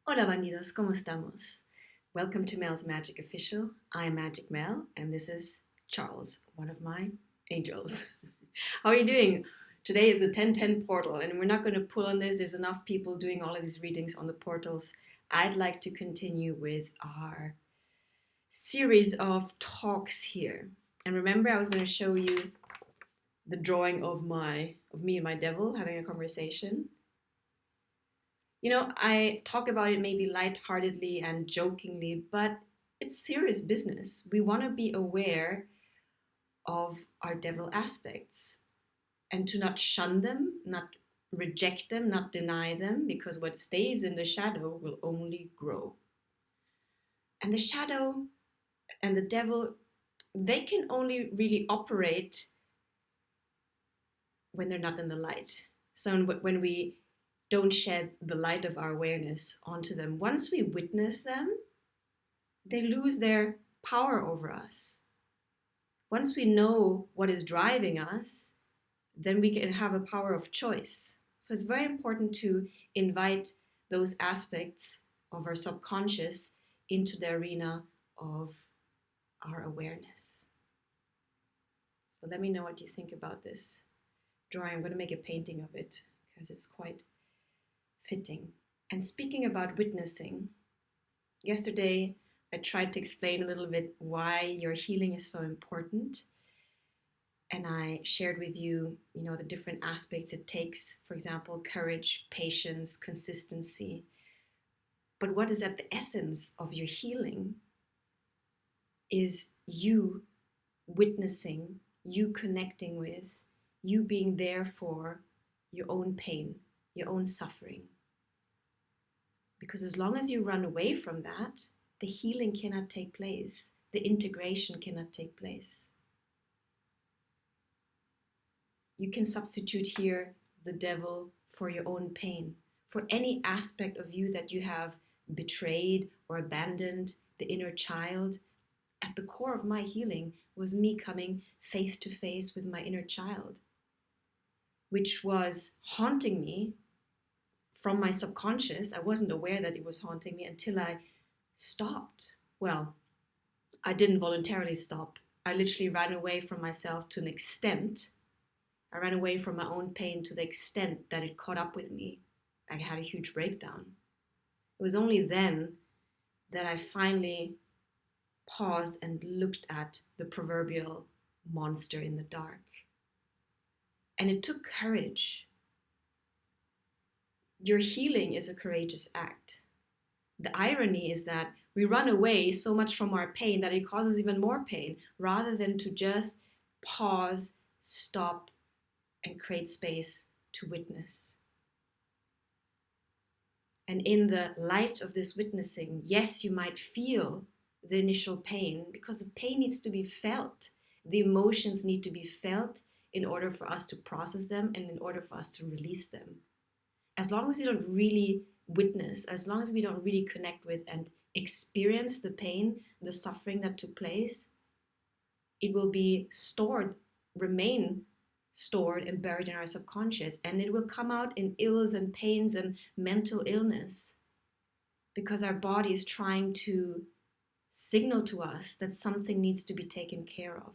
Hola bandidos, ¿cómo estamos? Welcome to Mel's Magic Official. I'm Magic Mel, and this is Charles, one of my angels. How are you doing? Today is the 1010 portal, and we're not going to pull on this. There's enough people doing all of these readings on the portals. I'd like to continue with our series of talks here. And remember, I was going to show you the drawing of me and my devil having a conversation. I talk about it maybe lightheartedly and jokingly, but it's serious business. We want to be aware of our devil aspects and to not shun them, not reject them, not deny them, because what stays in the shadow will only grow. And the shadow and the devil, they can only really operate when they're not in the light. So when we don't shed the light of our awareness onto them, once we witness them, they lose their power over us. Once we know what is driving us, then we can have a power of choice. So it's very important to invite those aspects of our subconscious into the arena of our awareness. So let me know what you think about this drawing. I'm going to make a painting of it because it's quite fitting. And speaking about witnessing, yesterday I tried to explain a little bit why your healing is so important. And I shared with you, the different aspects it takes, for example, courage, patience, consistency. But what is at the essence of your healing is you witnessing, you connecting with, you being there for your own pain, your own suffering. Because as long as you run away from that, the healing cannot take place, the integration cannot take place. You can substitute here the devil for your own pain, for any aspect of you that you have betrayed or abandoned, the inner child. At the core of my healing was me coming face to face with my inner child, which was haunting me from my subconscious. I wasn't aware that it was haunting me until I stopped. Well, I didn't voluntarily stop. I literally ran away from myself to an extent. I ran away from my own pain to the extent that it caught up with me. I had a huge breakdown. It was only then that I finally paused and looked at the proverbial monster in the dark. And it took courage. Your healing is a courageous act. The irony is that we run away so much from our pain that it causes even more pain, rather than to just pause, stop, and create space to witness. And in the light of this witnessing, yes, you might feel the initial pain because the pain needs to be felt. The emotions need to be felt in order for us to process them and in order for us to release them. As long as we don't really witness, as long as we don't really connect with and experience the pain, the suffering that took place, it will be stored, remain stored and buried in our subconscious, and it will come out in ills and pains and mental illness because our body is trying to signal to us that something needs to be taken care of.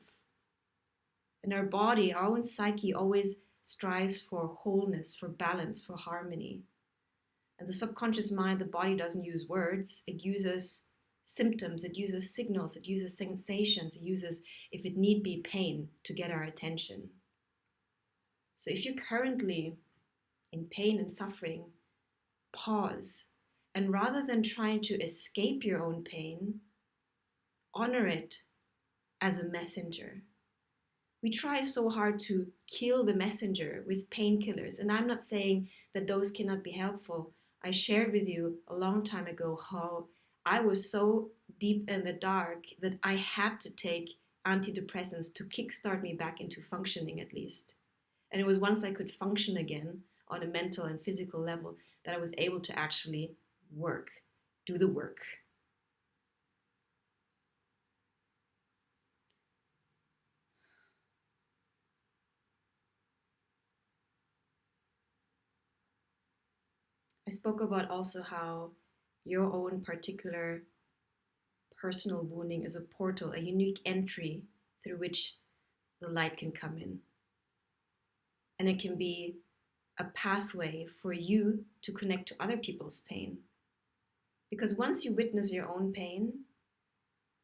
And our body, our own psyche, always strives for wholeness, for balance, for harmony. And the subconscious mind, the body doesn't use words, it uses symptoms, it uses signals, it uses sensations, it uses, if it need be, pain to get our attention. So if you're currently in pain and suffering, pause. And rather than trying to escape your own pain, honor it as a messenger. We try so hard to kill the messenger with painkillers. And I'm not saying that those cannot be helpful. I shared with you a long time ago how I was so deep in the dark that I had to take antidepressants to kickstart me back into functioning, at least. And it was once I could function again on a mental and physical level that I was able to actually do the work. I spoke about also how your own particular personal wounding is a portal, a unique entry through which the light can come in. And it can be a pathway for you to connect to other people's pain. Because once you witness your own pain,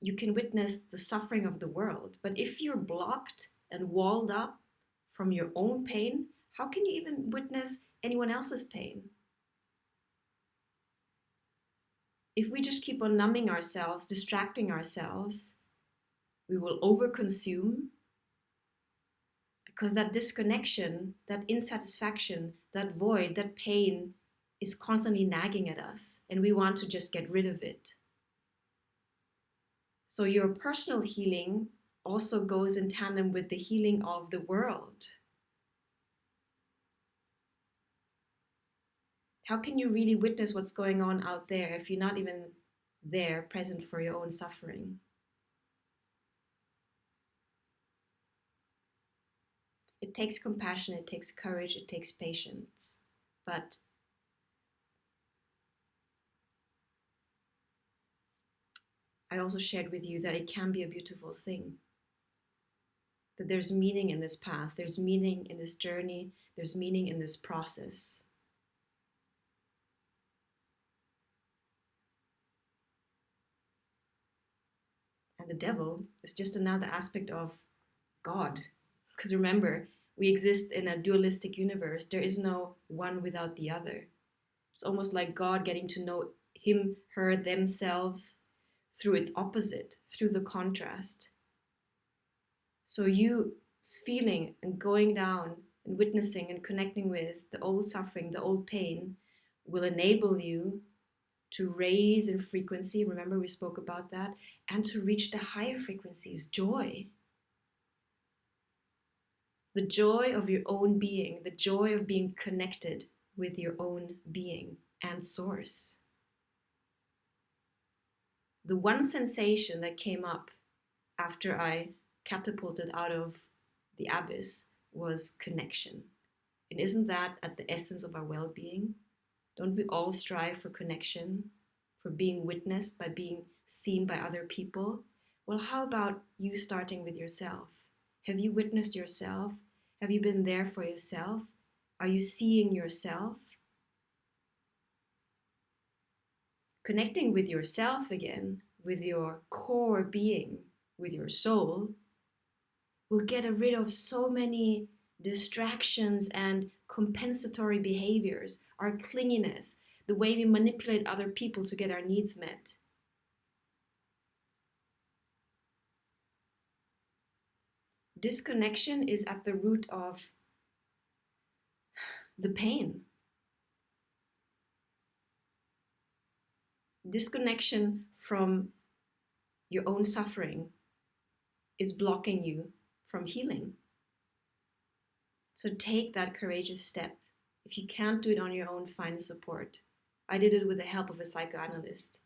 you can witness the suffering of the world. But if you're blocked and walled up from your own pain, how can you even witness anyone else's pain? If we just keep on numbing ourselves, distracting ourselves, we will overconsume, because that disconnection, that insatisfaction, that void, that pain is constantly nagging at us, and we want to just get rid of it. So your personal healing also goes in tandem with the healing of the world. How can you really witness what's going on out there if you're not even there, present for your own suffering? It takes compassion, it takes courage, it takes patience. But I also shared with you that it can be a beautiful thing. That there's meaning in this path, there's meaning in this journey, there's meaning in this process. And the devil is just another aspect of God. Because remember, we exist in a dualistic universe. There is no one without the other. It's almost like God getting to know him, her, themselves through its opposite, through the contrast. So you feeling and going down and witnessing and connecting with the old suffering, the old pain, will enable you to raise in frequency. Remember, we spoke about that, and to reach the higher frequencies, joy. The joy of your own being, the joy of being connected with your own being and source. The one sensation that came up after I catapulted out of the abyss was connection. And isn't that at the essence of our well-being? Don't we all strive for connection, for being witnessed, by being seen by other people? Well, how about you starting with yourself? Have you witnessed yourself? Have you been there for yourself? Are you seeing yourself? Connecting with yourself again, with your core being, with your soul, will get rid of so many distractions and compensatory behaviors, our clinginess, the way we manipulate other people to get our needs met. Disconnection is at the root of the pain. Disconnection from your own suffering is blocking you from healing. So take that courageous step. If you can't do it on your own, find support. I did it with the help of a psychoanalyst,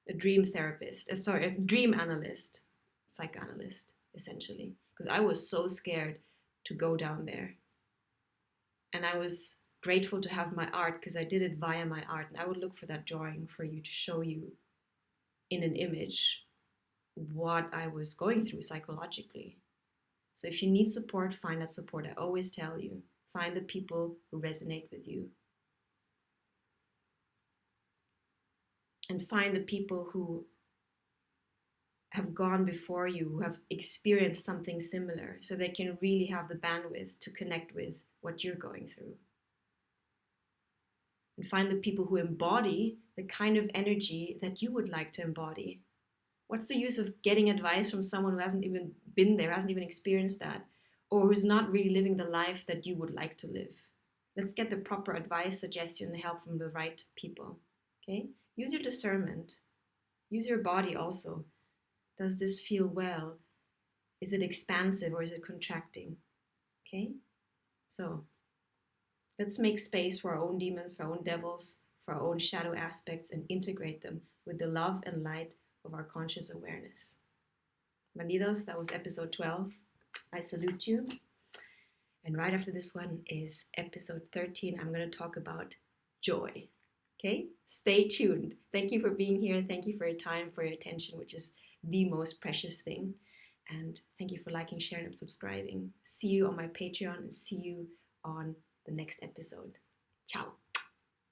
a dream therapist, a dream analyst, psychoanalyst, essentially. Because I was so scared to go down there. And I was grateful to have my art, because I did it via my art. And I would look for that drawing for you to show you in an image what I was going through psychologically. So if you need support, find that support. I always tell you, find the people who resonate with you. And find the people who have gone before you, who have experienced something similar, so they can really have the bandwidth to connect with what you're going through. And find the people who embody the kind of energy that you would like to embody. What's the use of getting advice from someone who hasn't even been there, hasn't even experienced that, or who's not really living the life that you would like to live? Let's get the proper advice, suggestion, and help from the right people. Okay? Use your discernment. Use your body also. Does this feel well? Is it expansive or is it contracting? Okay? So let's make space for our own demons, for our own devils, for our own shadow aspects, and integrate them with the love and light of our conscious awareness. Bandidos, that was episode 12. I salute you. And right after this one is episode 13. I'm going to talk about joy. Okay, stay tuned. Thank you for being here. Thank you for your time, for your attention, which is the most precious thing. And thank you for liking, sharing, and subscribing. See you on my Patreon and see you on the next episode. Ciao.